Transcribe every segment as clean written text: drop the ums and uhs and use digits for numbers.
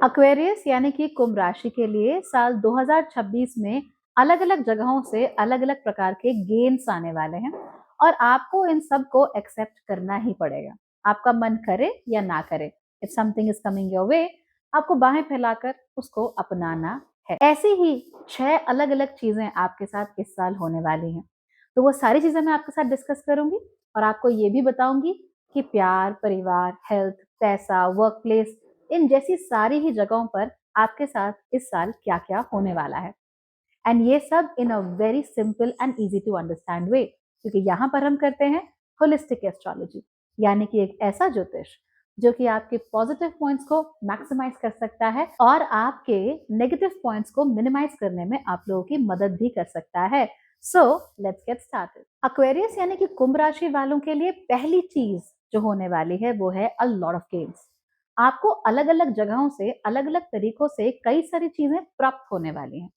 Aquarius यानी कि कुंभ राशि के लिए साल 2026 में अलग-अलग जगहों से अलग-अलग प्रकार के गेन्स आने वाले हैं और आपको इन सब को एक्सेप्ट करना ही पड़ेगा। आपका मन करे या ना करे, if something is coming your way, आपको बाहें फैलाकर उसको अपनाना है। ऐसी ही 6 अलग-अलग चीजें आपके साथ इस साल होने वाली हैं। तो वो सारी चीजें मैं आपके साथ डिस्कस करूंगी और आपको ये भी बताऊंगी कि प्यार, परिवार, हेल्थ, पैसा, वर्क प्लेस, इन जैसी सारी ही जगहों पर आपके साथ इस साल क्या-क्या होने वाला है। एंड ये सब in a very simple and easy to understand way, क्योंकि यहाँ पर हम करते हैं होलिस्टिक एस्ट्रोलॉजी, यानी कि एक ऐसा ज्योतिष जो कि आपके पॉजिटिव पॉइंट्स को मैक्सिमाइज कर सकता है और आपके नेगेटिव पॉइंट्स को मिनिमाइज करने में आप लोगों की मदद भी कर सकता है। So let's get started. Aquarius यानी कि कुंभ राशि वालों के लिए पहली चीज जो होने वाली है वो है अ लॉट ऑफ गेम्स। आपको अलग अलग जगहों से अलग अलग तरीकों से कई सारी चीजें प्राप्त होने वाली हैं।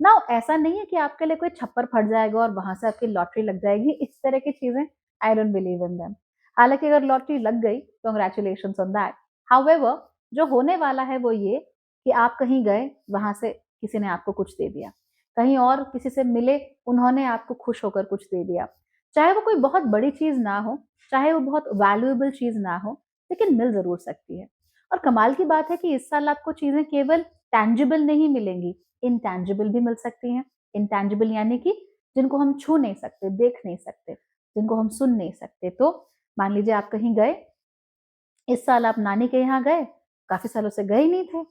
ना ऐसा नहीं है कि आपके लिए कोई छप्पर फट जाएगा और वहां से आपकी लॉटरी लग जाएगी, इस तरह की चीजें I don't believe in them. हालांकि अगर लॉटरी लग गई, कॉन्ग्रेचुलेशन ऑन दैट। हाउएवर, जो होने वाला है वो ये कि आप कहीं गए, वहां से किसी ने आपको कुछ दे दिया, कहीं और किसी से मिले, उन्होंने आपको खुश होकर कुछ दे दिया। चाहे वो कोई बहुत बड़ी चीज ना हो, चाहे वो बहुत वैल्यूएबल चीज ना हो, लेकिन मिल जरूर सकती है। और कमाल की बात है कि इस साल आपको चीजें केवल टैंजिबल नहीं मिलेंगी, इंटैंजिबल भी मिल सकती हैं। इंटैंजिबल यानी कि जिनको हम छू नहीं सकते, देख नहीं सकते, जिनको हम सुन नहीं सकते। तो मान लीजिए आप कहीं गए, इस साल आप नानी के यहाँ गए, काफी सालों से गए नहीं थे।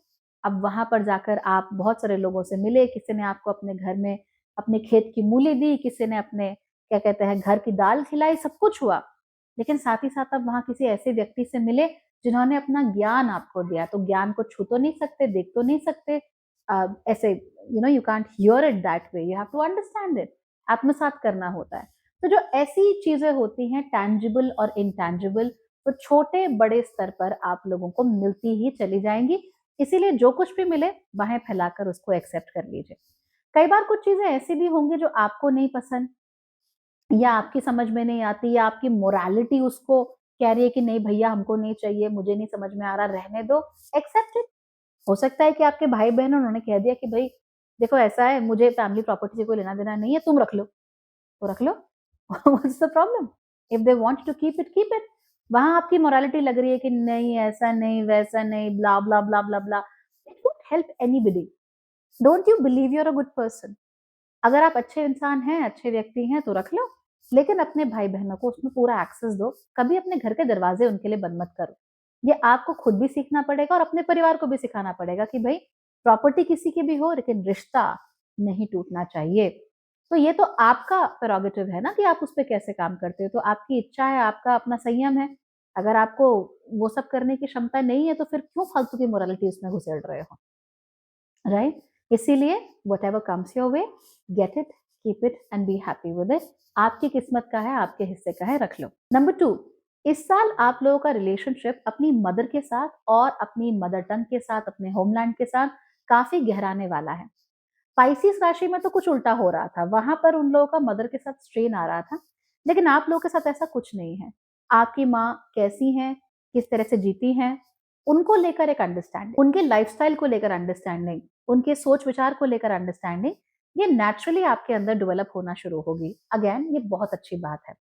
अब वहां पर जाकर आप बहुत सारे लोगों से मिले, किसी ने आपको अपने घर में अपने खेत की मूली दी, किसी ने अपने क्या कहते हैं घर की दाल खिलाई, सब कुछ हुआ। लेकिन साथ ही साथ आप वहां किसी ऐसे व्यक्ति से मिले जिन्होंने अपना ज्ञान आपको दिया। तो ज्ञान को छू तो नहीं सकते, देख तो नहीं सकते, ऐसे you can't hear it that way, you have to understand it, आत्मसात करना होता है। तो जो ऐसी चीजें होती हैं टैंजिबल और इनटैंजिबल, तो छोटे बड़े स्तर पर आप लोगों को मिलती ही चली जाएंगी। इसीलिए जो कुछ भी मिले बाहें फैलाकर उसको एक्सेप्ट कर लीजिए। कई बार कुछ चीजें ऐसी भी होंगी जो आपको नहीं पसंद या आपकी समझ में नहीं आती या आपकी मोरालिटी उसको कह रही है कि नहीं भैया हमको नहीं चाहिए, मुझे नहीं समझ में आ रहा, रहने दो, एक्सेप्ट इट। हो सकता है कि आपके भाई बहन उन्होंने कह दिया कि भाई देखो ऐसा है, मुझे फैमिली प्रॉपर्टी से कोई लेना देना नहीं है, तुम रख लो, तो रख लो। What's the problem? If they want to keep it, keep it. वहां आपकी मोरालिटी लग रही है कि नहीं ऐसा नहीं वैसा नहीं, blah blah blah blah blah, it won't help anybody. Don't you believe you are a good person? अगर आप अच्छे इंसान हैं, अच्छे व्यक्ति हैं, तो रख लो, लेकिन अपने भाई बहनों को उसमें पूरा एक्सेस दो। कभी अपने घर के दरवाजे उनके लिए बंद मत करो। ये आपको खुद भी सीखना पड़ेगा और अपने परिवार को भी सिखाना पड़ेगा कि भाई प्रॉपर्टी किसी की भी हो, लेकिन रिश्ता नहीं टूटना चाहिए। तो ये तो आपका प्रेरोगेटिव है ना कि आप उस पर कैसे काम करते हो। तो आपकी इच्छा है, आपका अपना संयम है। अगर आपको वो सब करने की क्षमता नहीं है, तो फिर क्यों फालतू की मोरालिटी उसमें घुसेड़ रहे हो, राइट? इसीलिए what ever comes your way, get it, keep it and be happy with it. आपकी किस्मत का है, आपके हिस्से का है, रख लो। नंबर 2, इस साल आप लोगों का रिलेशनशिप अपनी मदर के साथ और अपनी मदर टंग के साथ, अपने होमलैंड के साथ काफी गहराने वाला है। स्पाइसिस राशि में तो कुछ उल्टा हो रहा था, वहां पर उन लोगों का मदर के साथ स्ट्रेन आ रहा था, लेकिन आप लोगों के साथ ऐसा कुछ नहीं है। आपकी माँ कैसी हैं, किस तरह से जीती हैं, उनको लेकर एक अंडरस्टैंडिंग, उनके लाइफस्टाइल को लेकर अंडरस्टैंडिंग, उनके सोच विचार को लेकर अंडरस्टैंडिंग, ये नेचुरली आपके अंदर डेवलप होना शुरू होगी। अगेन ये बहुत अच्छी बात है।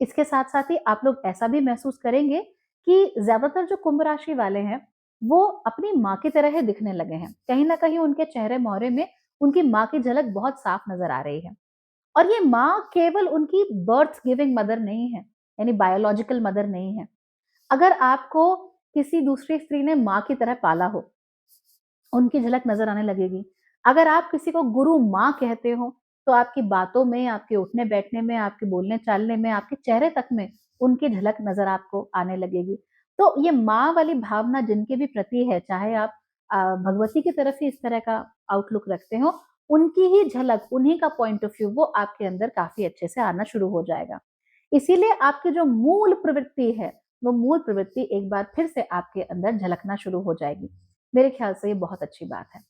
इसके साथ साथ ही आप लोग ऐसा भी महसूस करेंगे कि ज्यादातर जो कुंभ राशि वाले हैं वो अपनी माँ की तरह ही दिखने लगे हैं। कहीं ना कहीं उनके चेहरे मोहरे में उनकी माँ की झलक बहुत साफ नजर आ रही है। और ये माँ केवल उनकी बर्थ गिविंग मदर नहीं है, यानी बायोलॉजिकल मदर नहीं है। अगर आपको किसी दूसरी स्त्री ने माँ की तरह पाला हो, उनकी झलक नजर आने लगेगी। अगर आप किसी को गुरु माँ कहते हो, तो आपकी बातों में, आपके उठने बैठने में, आपके बोलने चालने में, आपके चेहरे तक में उनकी झलक नजर आपको आने लगेगी। तो ये माँ वाली भावना जिनके भी प्रति है, चाहे आप भगवती की तरफ ही इस तरह का आउटलुक रखते हो, उनकी ही झलक, उन्हीं का पॉइंट ऑफ व्यू वो आपके अंदर काफी अच्छे से आना शुरू हो जाएगा। इसीलिए आपकी जो मूल प्रवृत्ति है, वो मूल प्रवृत्ति एक बार फिर से आपके अंदर झलकना शुरू हो जाएगी। मेरे ख्याल से ये बहुत अच्छी बात है।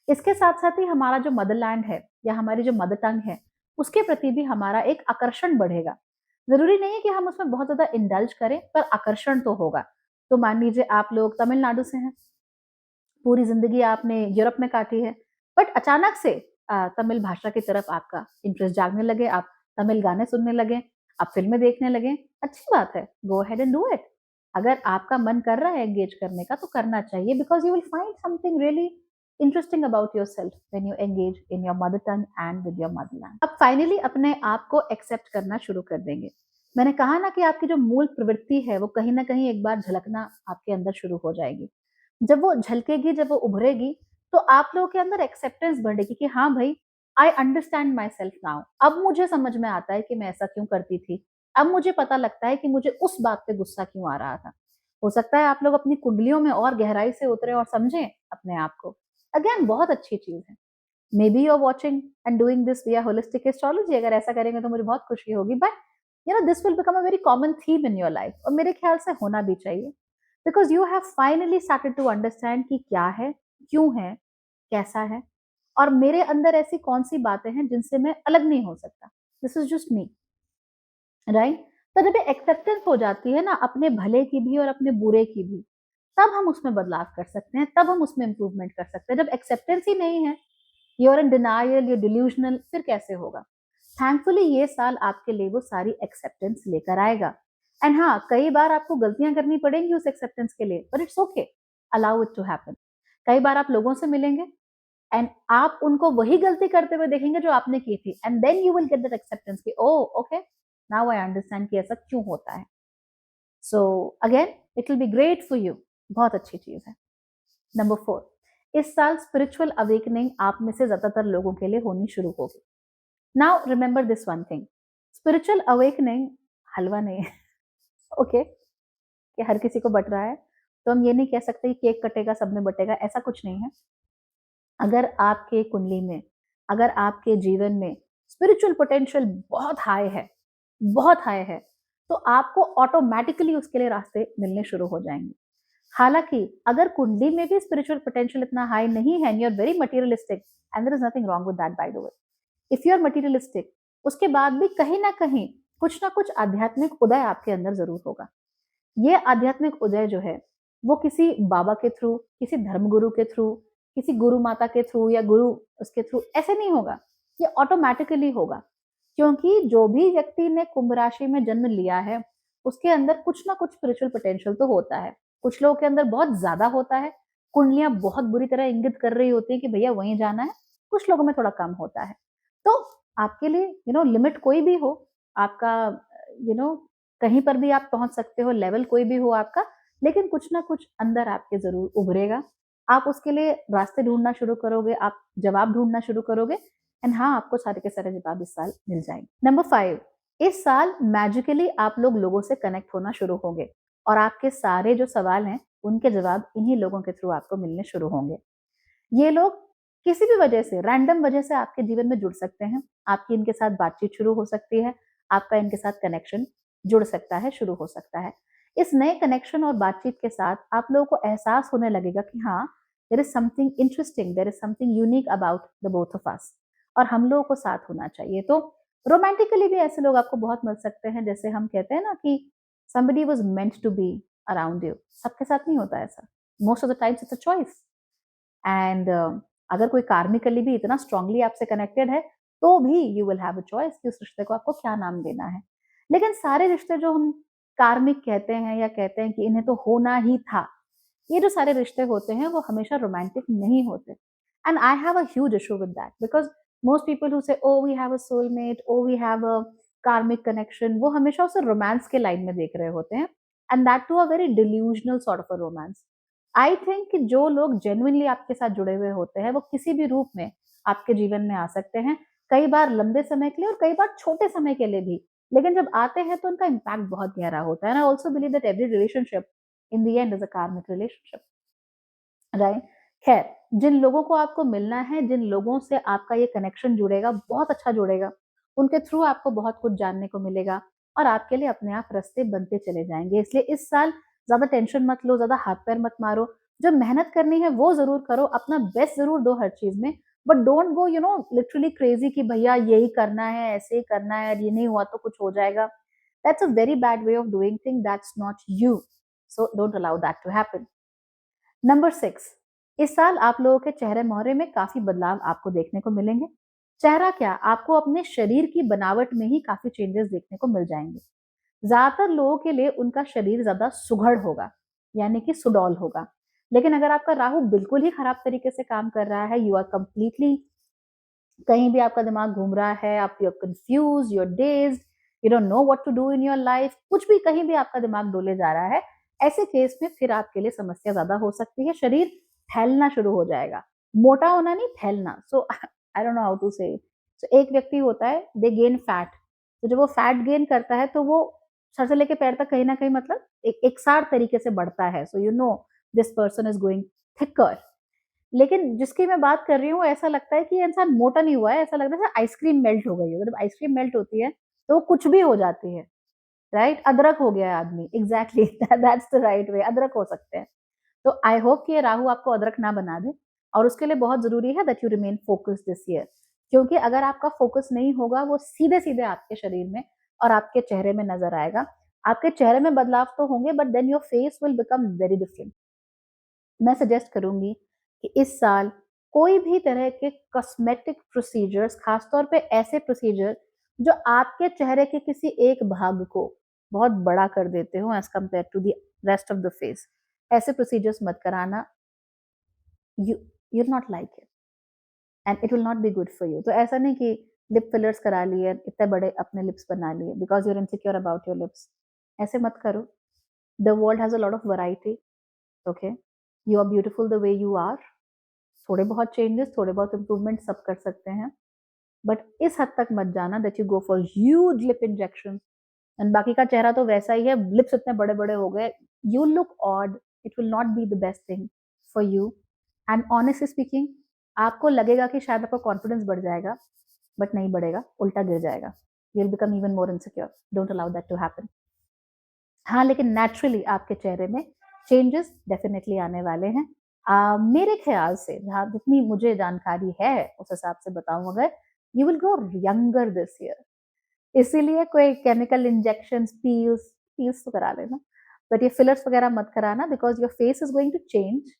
इसके साथ साथ ही हमारा जो मदरलैंड है या हमारी जो मदर टंग है, उसके प्रति भी हमारा एक आकर्षण बढ़ेगा। जरूरी नहीं है कि हम उसमें बहुत ज्यादा इंडल्ज करें, पर आकर्षण तो होगा। तो मान लीजिए आप लोग तमिलनाडु से हैं, पूरी ज़िंदगी आपने यूरोप में काटी है, बट अचानक से तमिल भाषा की तरफ आपका इंटरेस्ट जागने लगे, आप तमिल गाने सुनने लगे, आप फ़िल्में देखने लगे, अच्छी बात है, go ahead and do it. अगर आपका मन कर रहा है एंगेज करने का तो करना चाहिए, because you will find something really interesting about yourself when you engage in your mother tongue and with your Motherland. अब फाइनली अपने आप को एक्सेप्ट करना शुरू कर देंगे। मैंने कहा ना कि आपकी जो मूल प्रवृत्ति है वो कहीं न कहीं एक बार झलकना आपके अंदर शुरू हो जाएगी। जब वो झलकेगी, जब वो उभरेगी, तो आप लोगों के अंदर एक्सेप्टेंस बढ़ेगी कि हाँ भाई, I understand my self now. अब मुझे समझ में आता है कि मैं ऐसा क्यों करती थी। अब मुझे पता लगता है कि मुझे उस बात पे गुस्सा क्यों आ रहा था। हो सकता है आप लोग अपनी कुंडलियों में और गहराई से उतरे और समझें अपने आप को। अगेन बहुत अच्छी चीज़ है। May be you are watching and doing this via holistic astrology. अगर ऐसा करेंगे तो मुझे बहुत खुशी होगी, but this will become a very common theme in your life, और मेरे ख्याल से होना भी चाहिए, because you have finally started to understand कि क्या है, क्यों है, कैसा है, और मेरे अंदर ऐसी कौन सी बातें हैं जिनसे मैं अलग नहीं हो सकता। This is just me, right? तो जब एक्सेप्टेंस हो जाती है ना अपने भले की भी और अपने बुरे की भी, तब हम उसमें बदलाव कर सकते हैं, तब हम उसमें इंप्रूवमेंट कर सकते हैं। जब एक्सेप्टेंस ही नहीं है, you are in denial, you delusional, फिर कैसे होगा? थैंकफुली ये साल आपके लिए वो सारी एक्सेप्टेंस लेकर आएगा। एंड हाँ, कई बार आपको गलतियां करनी पड़ेंगी उस एक्सेप्टेंस के लिए, but it's okay, allow it to happen. कई बार आप लोगों से मिलेंगे एंड आप उनको वही गलती करते हुए देखेंगे जो आपने की थी, and then you will get that acceptance कि oh okay, now I understand कि ऐसा क्यों होता है। So again, it will be great for you. बहुत अच्छी चीज है। नंबर 4, इस साल स्पिरिचुअल अवेकनिंग आप में से ज्यादातर लोगों के लिए होनी शुरू होगी। Now remember this one thing, spiritual awakening हलवा नहीं है। ओके, कि हर किसी को बट रहा है, तो हम ये नहीं कह सकते कि केक कटेगा सब में बटेगा, ऐसा कुछ नहीं है। अगर आपके कुंडली में, अगर आपके जीवन में स्पिरिचुअल पोटेंशियल बहुत हाई है, तो आपको ऑटोमेटिकली उसके लिए रास्ते मिलने शुरू हो जाएंगे। हालांकि अगर कुंडली में भी स्पिरिचुअल पोटेंशियल इतना हाई नहीं है, you are very materialistic, and there is nothing wrong with that by the way. If you are materialistic, उसके बाद भी कहीं ना कहीं कुछ ना कुछ आध्यात्मिक उदय आपके अंदर जरूर होगा। ये आध्यात्मिक उदय जो है, वो किसी बाबा के थ्रू, किसी धर्मगुरु के थ्रू, किसी गुरु माता के थ्रू या गुरु उसके थ्रू ऐसे नहीं होगा। ये ऑटोमेटिकली होगा, क्योंकि जो भी व्यक्ति ने कुंभ राशि में जन्म लिया है, उसके अंदर कुछ ना कुछ स्पिरिचुअल पोटेंशियल तो होता है। कुछ लोगों के अंदर बहुत ज्यादा होता है, कुंडलियां बहुत बुरी तरह इंगित कर रही होती है कि भैया वहीं जाना है। कुछ लोगों में थोड़ा कम होता है। तो आपके लिए लिमिट कोई भी हो, आपका यू नो कहीं पर भी आप पहुंच सकते हो, लेवल कोई भी हो आपका, लेकिन कुछ ना कुछ अंदर आपके जरूर उभरेगा। आप उसके लिए रास्ते ढूंढना शुरू करोगे, आप जवाब ढूंढना शुरू करोगे, एंड हाँ, आपको सारे के सारे जवाब इस साल मिल जाएंगे। नंबर 5, इस साल मैजिकली आप लोगों से कनेक्ट होना शुरू होंगे, और आपके सारे जो सवाल हैं उनके जवाब इन्हीं लोगों के थ्रू आपको मिलने शुरू होंगे। ये लोग किसी भी वजह से, रैंडम वजह से आपके जीवन में जुड़ सकते हैं। आपकी इनके साथ बातचीत शुरू हो सकती है, आपका इनके साथ कनेक्शन जुड़ सकता है, शुरू हो सकता है। इस नए कनेक्शन और बातचीत के साथ आप लोगों को एहसास होने लगेगा कि हाँ, there is something interesting, there is something unique about the both of us, और हम लोगों को साथ होना चाहिए। तो रोमांटिकली भी ऐसे लोग आपको बहुत मिल सकते हैं, जैसे हम कहते हैं ना कि somebody was meant to be around you। सबके साथ नहीं होता ऐसा, most of the times it's a choice. And अगर कोई कार्मिकली भी इतना स्ट्रांगली आपसे कनेक्टेड है, तो भी you will have a choice कि उस रिश्ते को आपको क्या नाम देना है। लेकिन सारे रिश्ते जो हम कार्मिक कहते हैं या कहते हैं कि इन्हें तो होना ही था, ये जो सारे रिश्ते होते हैं वो हमेशा रोमांटिक नहीं होते। And I have a huge issue with that, because most people who say oh we have a soulmate, oh we have a karmic connection, वो हमेशा उसे रोमांस के लाइन में देख रहे होते हैं, and that too a very delusional sort of a romance. I think कि जो लोग जेन्युइनली आपके साथ जुड़े हुए होते हैं, वो किसी भी रूप में आपके जीवन में आ सकते हैं, कई बार लंबे समय के लिए और कई बार छोटे समय के लिए भी। लेकिन जब आते हैं तो उनका इम्पैक्ट बहुत गहरा होता है। I also believe that every relationship in the end is a कार्मिक रिलेशनशिप, राइट? खैर, जिन लोगों को आपको मिलना है, जिन लोगों से आपका ये कनेक्शन जुड़ेगा, बहुत अच्छा जुड़ेगा, उनके थ्रू आपको बहुत कुछ जानने को मिलेगा, और आपके लिए अपने आप रास्ते बनते चले जाएंगे। इसलिए इस साल ज्यादा टेंशन मत लो, ज्यादा हाथ पैर मत मारो। जो मेहनत करनी है वो जरूर करो, अपना बेस्ट जरूर दो हर चीज में, but don't go literally crazy कि भैया यही करना है, ऐसे ही करना है, ये नहीं हुआ तो कुछ हो जाएगा। That's a very bad way of doing thing, that's not you. So don't allow that to happen. Number 6, इस साल आप लोगों के चेहरे मोहरे में काफी बदलाव आपको देखने को मिलेंगे। चेहरा क्या, आपको अपने शरीर की बनावट में ही काफी चेंजेस देखने को मिल जाएंगे। ज्यादातर लोगों के लिए उनका शरीर ज्यादा सुघड़ होगा, यानी कि सुडौल होगा। लेकिन अगर आपका राहु बिल्कुल ही खराब तरीके से काम कर रहा है, यू आर कंप्लीटली, कहीं भी आपका दिमाग घूम रहा है, आप you are confused, you are dazed, you don't know what to do in your life, कुछ भी कहीं भी आपका दिमाग डोले जा रहा है, ऐसे केस में फिर आपके लिए समस्या ज्यादा हो सकती है। शरीर फैलना शुरू हो जाएगा, मोटा होना नहीं, फैलना। So I don't know how to say. So एक व्यक्ति होता है, दे गेन फैट, तो जब वो फैट गेन करता है तो वो सर से लेके पैर तक कहीं ना कहीं मतलब एक सार तरीके से बढ़ता है। So you know this person is going thicker. लेकिन जिसकी मैं बात कर रही हूँ, ऐसा लगता है कि ये इंसान मोटा नहीं हुआ है, ऐसा लगता है जैसे आइसक्रीम मेल्ट हो गई है। जब आइसक्रीम मेल्ट होती है तो वो कुछ भी हो जाती है, राइट? अदरक हो गया है आदमी, exactly that's the right way, अदरक हो सकते हैं। तो आई होप कि ये राहु आपको अदरक ना बना दे, और उसके लिए बहुत जरूरी है that you remain focused this year. क्योंकि अगर आपका फोकस नहीं होगा, वो सीधे सीधे आपके शरीर में और आपके चेहरे में नजर आएगा। आपके चेहरे में बदलाव तो होंगे, but then your face will become very different. मैं सजेस्ट करूंगी कि इस साल कोई भी तरह के कॉस्मेटिक प्रोसीजर्स, खासतौर पे ऐसे प्रोसीजर जो आपके चेहरे के किसी एक भाग को बहुत बड़ा कर देते हो as compare to the rest of the face, ऐसे प्रोसीजर्स मत कराना। You you not like it and it will not be good for you. तो ऐसा नहीं कि लिप फिलर्स करा लिए, इतने बड़े अपने लिप्स बना लिए because you're insecure about your lips, ऐसे मत करो। The world has a lot of variety, okay? You are beautiful the way you are. थोड़े बहुत चेंजेस, थोड़े बहुत इम्प्रूवमेंट सब कर सकते हैं, बट इस हद तक मत जाना that you go for huge lip injection. And बाकी का चेहरा तो वैसा ही है, लिप्स इतने बड़े बड़े हो गए, you look odd, it will not be the best thing for you. And honestly speaking, आपको लगेगा कि शायद आपका कॉन्फिडेंस बढ़ जाएगा, बट नहीं बढ़ेगा, उल्टा गिर जाएगा। You will become even more insecure. Don't allow that to happen. हाँ, लेकिन नेचुरली आपके चेहरे में चेंजेस डेफिनेटली आने वाले हैं। मेरे ख्याल से, जहाँ जितनी मुझे जानकारी है उस हिसाब से बताऊं अगर, you will grow younger this year. इसीलिए कोई केमिकल इंजेक्शन, पील्स पील्स तो करा लेना, बट ये फिलर्स वगैरह मत कराना, because your face is going to change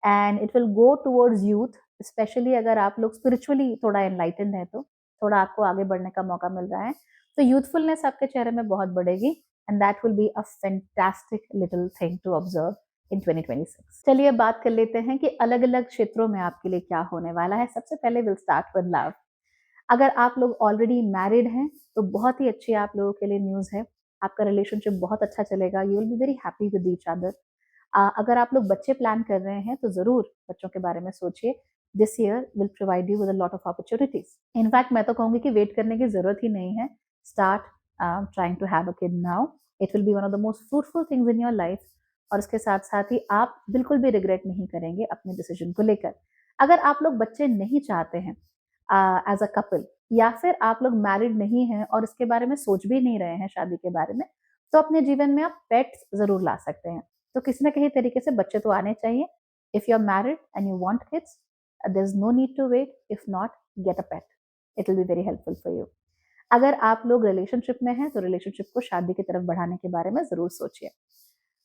and it will go towards youth. Specially अगर आप लोग स्पिरिचुअली थोड़ा एनलाइटेंड है, तो थोड़ा आपको आगे बढ़ने का मौका मिल रहा है, तो यूथफुलनेस आपके चेहरे में बहुत बढ़ेगी and that will be a fantastic little thing to observe in 2026। चलिए बात कर लेते हैं कि अलग अलग क्षेत्रों में आपके लिए क्या होने वाला है। सबसे पहले विल स्टार्ट विद लव। अगर आप लोग ऑलरेडी मैरिड हैं तो बहुत ही अच्छी आप लोगों के लिए न्यूज़ है, आपका रिलेशनशिप बहुत अच्छा चलेगा, you will be very happy with each other. अगर आप लोग बच्चे प्लान कर रहे हैं तो जरूर बच्चों के बारे में सोचिए। This year will provide you with a lot of opportunities. In fact मैं तो कहूंगी कि वेट करने की जरूरत ही नहीं है, start trying to have a kid now. It will be one of the most fruitful things in your life, और इसके साथ साथ ही आप बिल्कुल भी रिग्रेट नहीं करेंगे अपने डिसीजन को लेकर। अगर आप लोग बच्चे नहीं चाहते हैं एज अ कपल, या फिर आप लोग मैरिड नहीं हैं और इसके बारे में सोच भी नहीं रहे हैं शादी के बारे में, तो अपने जीवन में आप पेट्स जरूर ला सकते हैं। तो किसी ना किसी तरीके से बच्चे तो आने चाहिए। If you are married and you want kids, there is no need to wait. If not, get a pet, it will be very helpful for you. अगर आप लोग रिलेशनशिप में हैं तो रिलेशनशिप को शादी की तरफ बढ़ाने के बारे में जरूर सोचिए।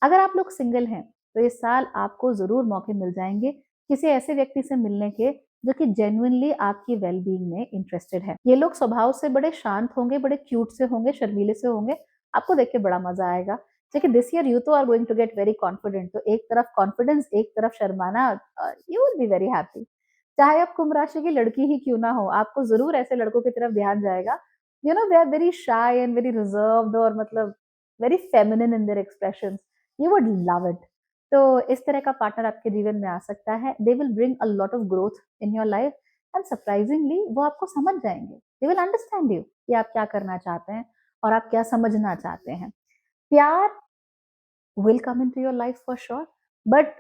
अगर आप लोग सिंगल हैं तो इस साल आपको जरूर मौके मिल जाएंगे किसी ऐसे व्यक्ति से मिलने के जो कि जेन्युइनली आपकी वेलबींग में इंटरेस्टेड है। ये लोग स्वभाव से बड़े शांत होंगे, बड़े क्यूट से होंगे, शर्मीले से होंगे, आपको देख के बड़ा मजा आएगा। देखिए दिस ईयर यू तो are going to get very confident, तो एक तरफ कॉन्फिडेंस, एक तरफ शर्माना, you will be very happy. चाहे आप कुंभ राशि की लड़की ही क्यों ना हो, आपको जरूर ऐसे लड़कों की तरफ ध्यान जाएगा, you know they are very shy and very reserved, और मतलब very feminine in their expressions, you would love it. तो इस तरह का पार्टनर आपके जीवन में आ सकता है। They will bring a lot of growth in your life and surprisingly वो आपको समझ जाएंगे। दे विल अंडरस्टैंड यू कि आप क्या करना चाहते हैं और आप क्या समझना चाहते हैं। प्यार will come into your life for sure, but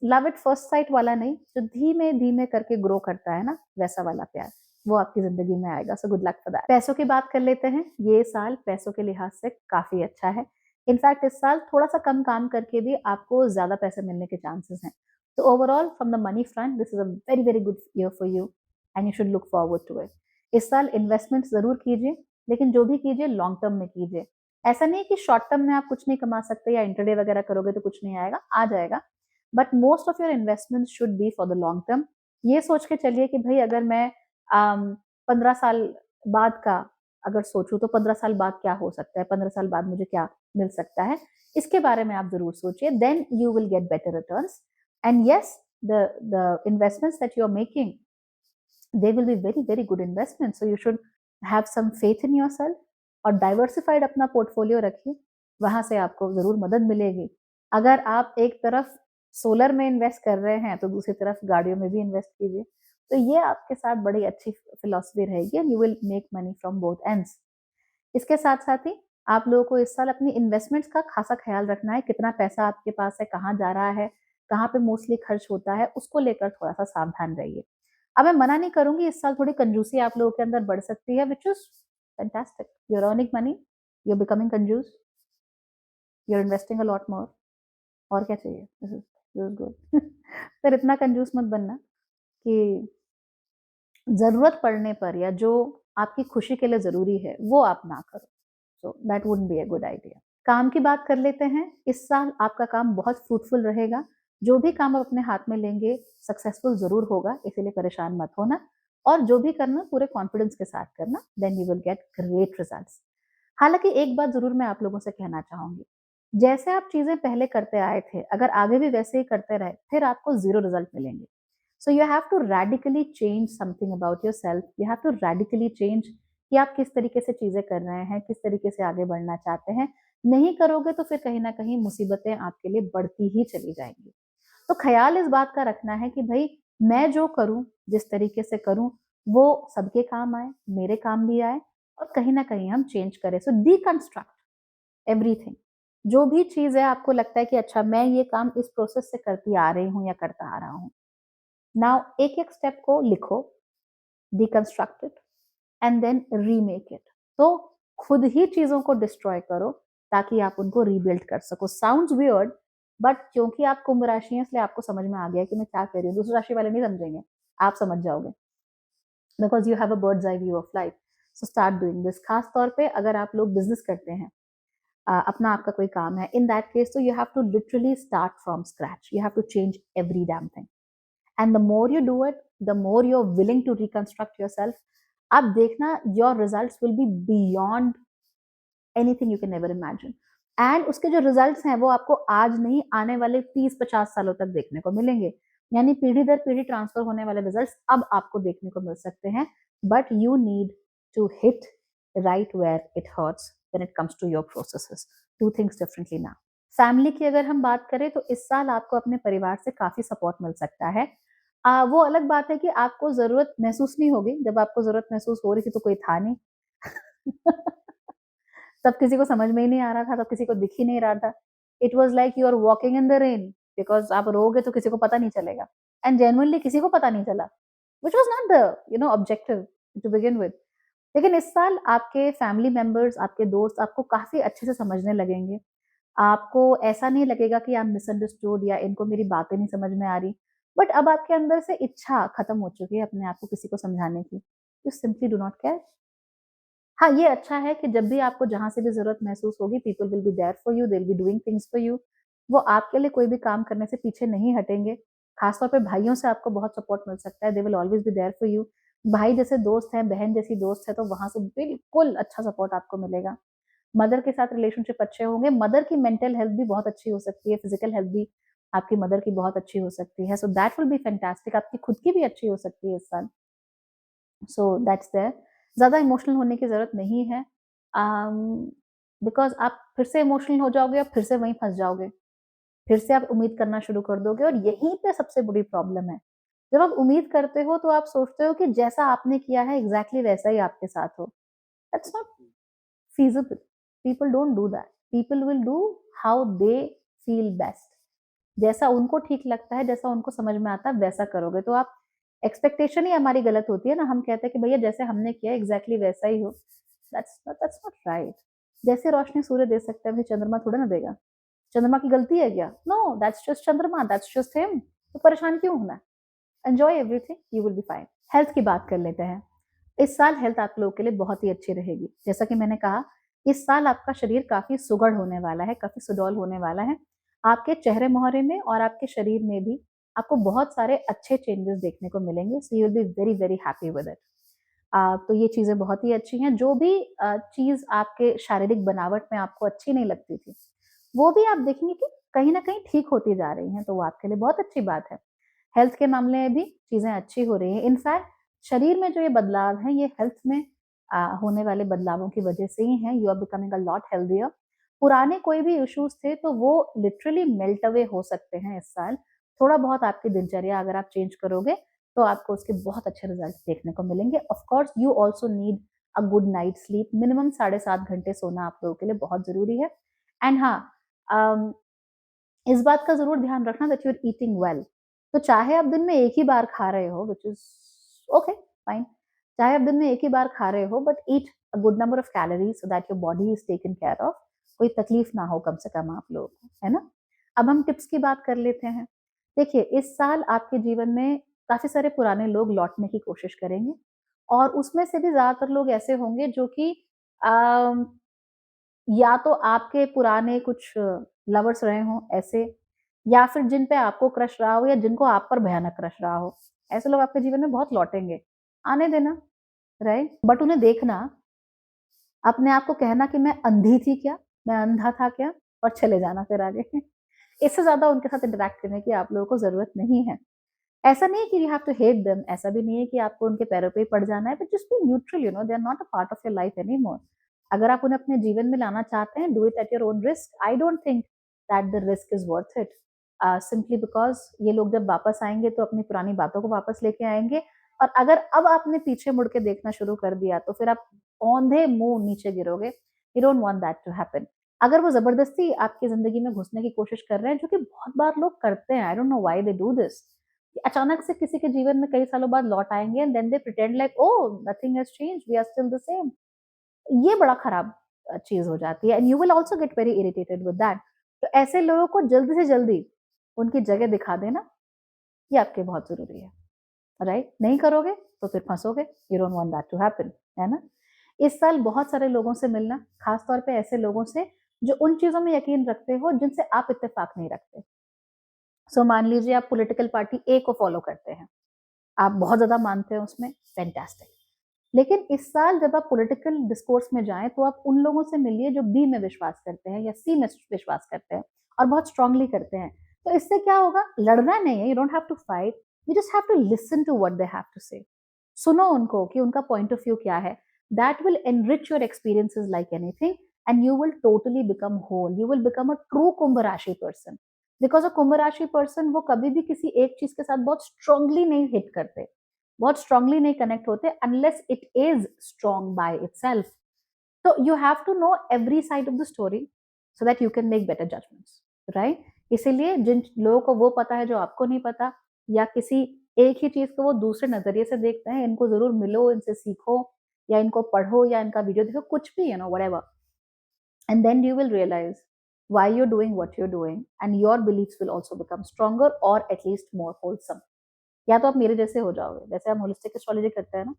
love at first sight वाला नहीं, जो धीमे धीमे करके ग्रो करता है ना, वैसा वाला प्यार वो आपकी जिंदगी में आएगा। So good luck for that. पैसों की बात कर लेते हैं। ये साल पैसों के लिहाज से काफी अच्छा है। इनफैक्ट इस साल थोड़ा सा कम काम करके भी आपको ज्यादा पैसे मिलने के चांसेस हैं। तो overall from the money front, this is a very very good year for you and you should look forward to it. इस साल इन्वेस्टमेंट जरूर कीजिए, लेकिन जो भी कीजिए लॉन्ग टर्म में कीजिए। ऐसा नहीं कि शॉर्ट टर्म में आप कुछ नहीं कमा सकते या इंटरडे वगैरह करोगे तो कुछ नहीं आएगा, आ जाएगा, but most of your investment should be for the long term. ये सोच के चलिए कि भाई अगर मैं 15 साल बाद का अगर सोचूं तो 15 साल बाद क्या हो सकता है, 15 साल बाद मुझे क्या मिल सकता है, इसके बारे में आप जरूर सोचिए। Then you will get better returns. And yes, the investments that you're making, they will be very very good investments, so you should have some faith in yourself और डाइवर्सिफाइड अपना पोर्टफोलियो रखिए, वहां से आपको जरूर मदद मिलेगी। अगर आप एक तरफ सोलर में इन्वेस्ट कर रहे हैं तो दूसरी तरफ गाड़ियों में भी इन्वेस्ट कीजिए, तो ये आपके साथ बड़ी अच्छी फिलॉसफी रहेगी and you will make money from both ends. इसके साथ साथ ही आप लोगों को इस साल अपनी इन्वेस्टमेंट्स का खासा ख्याल रखना है, कितना पैसा आपके पास है, कहाँ जा रहा है, कहाँ पे मोस्टली खर्च होता है, उसको लेकर थोड़ा सा सावधान रहिए। अब मैं मना नहीं करूंगी, इस साल थोड़ी कंजूसी आप लोगों के अंदर बढ़ सकती है, which is fantastic. You are earning money, you are becoming कंजूस, you are investing a lot more, और क्या चाहिए, दिस इज गुड। पर इतना कंजूस मत बनना कि जरूरत पड़ने पर या जो आपकी खुशी के लिए जरूरी है वो आप ना करो, so that wouldn't be a good idea. काम की बात कर लेते हैं। इस साल आपका काम बहुत फ्रूटफुल रहेगा, जो भी काम आप अपने हाथ में लेंगे सक्सेसफुल जरूर होगा, इसीलिए परेशान मत होना, और जो भी करना पूरे कॉन्फिडेंस के साथ करना, then you will get great results. हालांकि एक बात जरूर मैं आप लोगों से कहना चाहूंगी, जैसे आप चीजें पहले करते आए थे अगर आगे भी वैसे ही करते रहे फिर आपको जीरो रिजल्ट मिलेंगे। So you have to radically change something about yourself, you have to radically change कि आप किस तरीके से चीजें कर रहे हैं, किस तरीके से आगे बढ़ना चाहते हैं। नहीं करोगे तो फिर कहीं ना कहीं मुसीबतें आपके लिए बढ़ती ही चली जाएंगी। तो ख्याल इस बात का रखना है कि भाई मैं जो करूं, जिस तरीके से करूं, वो सबके काम आए, मेरे काम भी आए, और कहीं ना कहीं हम चेंज करें। सो डीकंस्ट्रक्ट एवरीथिंग। जो भी चीज है आपको लगता है कि अच्छा मैं ये काम इस प्रोसेस से करती आ रही हूँ या करता आ रहा हूँ, नाउ एक एक स्टेप को लिखो, deconstruct it and then remake it. तो खुद ही चीजों को डिस्ट्रॉय करो ताकि आप उनको रीबिल्ड कर सको। साउंड्स वियर्ड, बट क्योंकि आप कुंभ राशि हैं इसलिए आपको समझ में आ गया कि मैं क्या कर रही हूँ, दूसरी राशि वाले नहीं समझेंगे, आप समझ जाओगे, because you have a bird's eye view of life. So start doing this. खास तौर पे अगर आप लोग बिजनेस करते हैं, अपना आपका कोई काम है, इन दैट केस तो you have to literally start from scratch, you have to change every damn thing. And the more you do it, the more you're willing to reconstruct yourself. आप देखना, your results will be beyond anything you can ever imagine. And उसके जो results हैं वो आपको आज नहीं, आने वाले 30-50 सालों तक देखने को मिलेंगे। यानी पीढ़ी दर पीढ़ी ट्रांसफर होने वाले results अब आपको देखने को मिल सकते हैं। But you need to hit right where it hurts when it comes to your processes. Do things differently now. Family की अगर हम बात करें तो इस साल आपको अपने परिवार से काफी सपोर्ट मिल सकता है। वो अलग बात है कि आपको जरूरत महसूस नहीं होगी, जब आपको जरूरत महसूस हो रही थी तो कोई था नहीं। तब किसी को समझ में ही नहीं आ रहा था, तब किसी को दिख ही नहीं रहा था। It was like you are walking in the rain, because आप रोगे तो किसी को पता नहीं चलेगा, एंड जेन्युइनली किसी को पता नहीं चला, which was not the objective to begin with. लेकिन इस साल आपके फैमिली मेंबर्स, आपके दोस्त आपको काफी अच्छे से समझने लगेंगे। आपको ऐसा नहीं लगेगा कि आई एम मिसअंडरस्टूड या इनको मेरी बातें नहीं समझ में आ रही, बट अब आपके अंदर से इच्छा खत्म हो चुकी है अपने आप को किसी को समझाने की। You simply do not care. हाँ, ये अच्छा है कि जब भी आपको जहां से भी जरूरत महसूस होगी, people will be there for you, they will be doing things for you. वो आपके लिए कोई भी काम करने से पीछे नहीं हटेंगे। खासतौर पे भाइयों से आपको बहुत सपोर्ट मिल सकता है, they will always be there for you. भाई जैसे दोस्त हैं, बहन जैसी दोस्त है, तो वहां से बिल्कुल अच्छा सपोर्ट आपको मिलेगा। मदर के साथ रिलेशनशिप अच्छे होंगे, मदर की मेंटल हेल्थ भी बहुत अच्छी हो सकती है, फिजिकल हेल्थ भी आपकी मदर की बहुत अच्छी हो सकती है, so that will be fantastic. आपकी खुद की भी अच्छी हो सकती है इस साल, सो दैट्स देयर। ज्यादा इमोशनल होने की जरूरत नहीं है, बिकॉज आप फिर से इमोशनल हो जाओगे और फिर से वहीं फंस जाओगे, फिर से आप उम्मीद करना शुरू कर दोगे, और यहीं पे सबसे बड़ी प्रॉब्लम है। जब आप उम्मीद करते हो तो आप सोचते हो कि जैसा आपने किया है एग्जैक्टली वैसा ही आपके साथ हो। That's not feasible. People don't do that. People will do how they feel best. जैसा उनको ठीक लगता है, जैसा उनको समझ में आता है वैसा करोगे, तो आप एक्सपेक्टेशन ही हमारी गलत होती है ना। हम कहते हैं कि भैया जैसे हमने किया एग्जैक्टली वैसा ही हो, that's not right. जैसे रोशनी सूर्य दे सकता है वैसे चंद्रमा थोड़ा ना देगा। चंद्रमा की गलती है क्या? नो, दैट्स जस्ट चंद्रमा, दैट्स जस्ट हिम। तो परेशान क्यों होना है? Enjoy everything, you will be fine. Health की बात कर लेते हैं। इस साल हेल्थ आप लोगों के लिए बहुत ही अच्छी रहेगी। जैसा कि मैंने कहा, इस साल आपका शरीर काफी सुगढ़ होने वाला है, काफी सुडौल होने वाला है। आपके चेहरे मोहरे में और आपके शरीर में भी आपको बहुत सारे अच्छे चेंजेस देखने को मिलेंगे, so you will be very very happy with it. तो ये चीज़ें बहुत ही अच्छी हैं। जो भी चीज़ आपके शारीरिक बनावट में आपको अच्छी नहीं लगती थी, वो भी आप देखेंगे कि कहीं न कहीं ठीक होती जा रही हैं, तो वो आपके लिए बहुत अच्छी बात है। हेल्थ के मामले में भी चीज़ें अच्छी हो रही हैं। इनफैक्ट शरीर में जो ये बदलाव हैं, ये हेल्थ में होने वाले बदलावों की वजह से ही हैं। You are becoming a lot healthier. पुराने कोई भी इश्यूज़ थे, तो वो लिटरली मेल्ट अवे हो सकते हैं इस साल। थोड़ा-बहुत आपकी दिनचर्या अगर आप चेंज करोगे, तो आपको उसके बहुत अच्छे रिजल्ट देखने को मिलेंगे। Of course you also need a good night sleep. Minimum 7.5 घंटे सोना आप लोगों के लिए बहुत ज़रूरी है। एंड हाँ, अम, इस बात का ज़रूर ध्यान रखना that you are eating well. तो चाहे आप दिन में एक ही बार खा रहे हो, व्हिच इज़ ओके, फाइन। चाहे आप दिन में एक ही बार खा रहे हो, but eat a good number of calories so that your body is taken care of. कोई तकलीफ ना हो कम से कम आप लोगों को, है ना? अब हम टिप्स की बात कर लेते हैं। देखिए, इस साल आपके जीवन में काफ़ी सारे पुराने लोग लौटने की कोशिश करेंगे और उसमें से भी ज़्यादातर लोग ऐसे होंगे जो कि अम, या तो आपके पुराने कुछ लवर्स रहे हों ऐसे, या फिर जिन पे आपको क्रश रहा हो या जिनको आप पर भयानक क्रश रहा हो। ऐसे लोग आपके जीवन में बहुत लौटेंगे। आने देना, राइट? बट उन्हें देखना, अपने आप को कहना कि मैं अंधी थी क्या? मैं अंधा था क्या? और चले जाना फिर आगे। इससे ज़्यादा उनके साथ इंटरैक्ट करने की आप लोगों को ज़रूरत नहीं है। ऐसा नहीं है कि you have to hate them, ऐसा भी नहीं है कि आपको उनके पैरों पे ही पड़ जाना है, but just be neutral, you know, they are not a part of your life anymore. अगर आप उन्हें अपने जीवन में लाना चाहते हैं, do it at your own risk. I don't think that the risk is worth it, simply because ये लोग जब वापस आएंगे तो अपनी पुरानी बातों को वापस लेके आएंगे। और अगर अब आपने पीछे मुड़ के देखना शुरू कर दिया, तो फिर आप औंधे मुंह नीचे गिरोगे। You don't want that to happen. अगर वो जबरदस्ती आपकी जिंदगी में घुसने की कोशिश कर रहे हैं, जो कि बहुत बार लोग करते हैं, आई don't know why they do this, अचानक से किसी के जीवन में कई सालों बाद लौट आएंगे and then they pretend like oh nothing has changed, we are still the same. ये बड़ा खराब चीज हो जाती है and you will also get very irritated with that. तो ऐसे लोगों को जल्दी से जल्दी उनकी जगह दिखा देना, ये आपके बहुत जरूरी है, राइट? नहीं करोगे तो फिर फंसोगे। You don't want that to happen, है ना? इस साल बहुत सारे लोगों से मिलना, खास तौर पे ऐसे लोगों से जो उन चीजों में यकीन रखते हो जिनसे आप इत्तेफाक नहीं रखते। सो मान लीजिए आप पॉलिटिकल पार्टी ए को फॉलो करते हैं, आप बहुत ज़्यादा मानते हैं उसमें, फैंटास्टिक। लेकिन इस साल जब आप पॉलिटिकल डिस्कोर्स में जाएँ, तो आप उन लोगों से मिलिए जो बी में विश्वास करते हैं या सी में विश्वास करते हैं और बहुत स्ट्रांगली करते हैं। तो इससे क्या होगा? लड़ना नहीं है, you don't have to fight, you just have to listen to what they have to say. सुनो उनको कि उनका पॉइंट ऑफ व्यू क्या है। That will enrich your experiences like anything and you will totally become whole, you will become a true Kumbh rashi person. Because a Kumbh rashi person वो कभी भी किसी एक चीज़ के साथ बहुत स्ट्रांगली नहीं हिट करते, बहुत स्ट्रांगली नहीं कनेक्ट होते unless it is strong by itself. तो you have to know every side of the story so that you can make better judgements, right? इसीलिए जिन लोगों को वो पता है जो आपको नहीं पता, या किसी एक ही चीज को वो दूसरे नजरिए से देखते हैं, इनको जरूर मिलो, इनसे सीखो, या इनको पढ़ो, या इनका वीडियो देखो, कुछ भी, you know, whatever. And then you will realize why you're doing what you're doing, and your beliefs will also become stronger or at least more wholesome. या तो आप मेरे जैसे हो जाओगे, जैसे हम होलिस्टिक एस्ट्रोलॉजी करते हैं ना।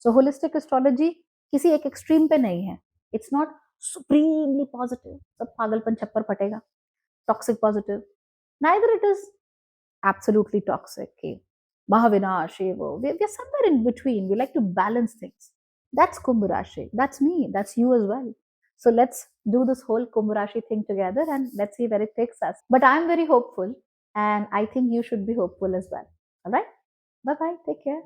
सो होलिस्टिक एस्ट्रोलॉजी किसी एक एक्सट्रीम पे नहीं है। इट्स नॉट सुप्रीमली पॉजिटिव, सब पागलपन छप्पर फटेगा, toxic positive. Neither it is absolutely toxic कि महाविनाश ये वो। We are somewhere in between, we like to balance things. That's Kumbh rashi, that's me, that's you as well. So let's do this whole Kumbh Rashi thing together and let's see where it takes us. But I'm very hopeful and I think you should be hopeful as well. All right? Bye bye. Take care.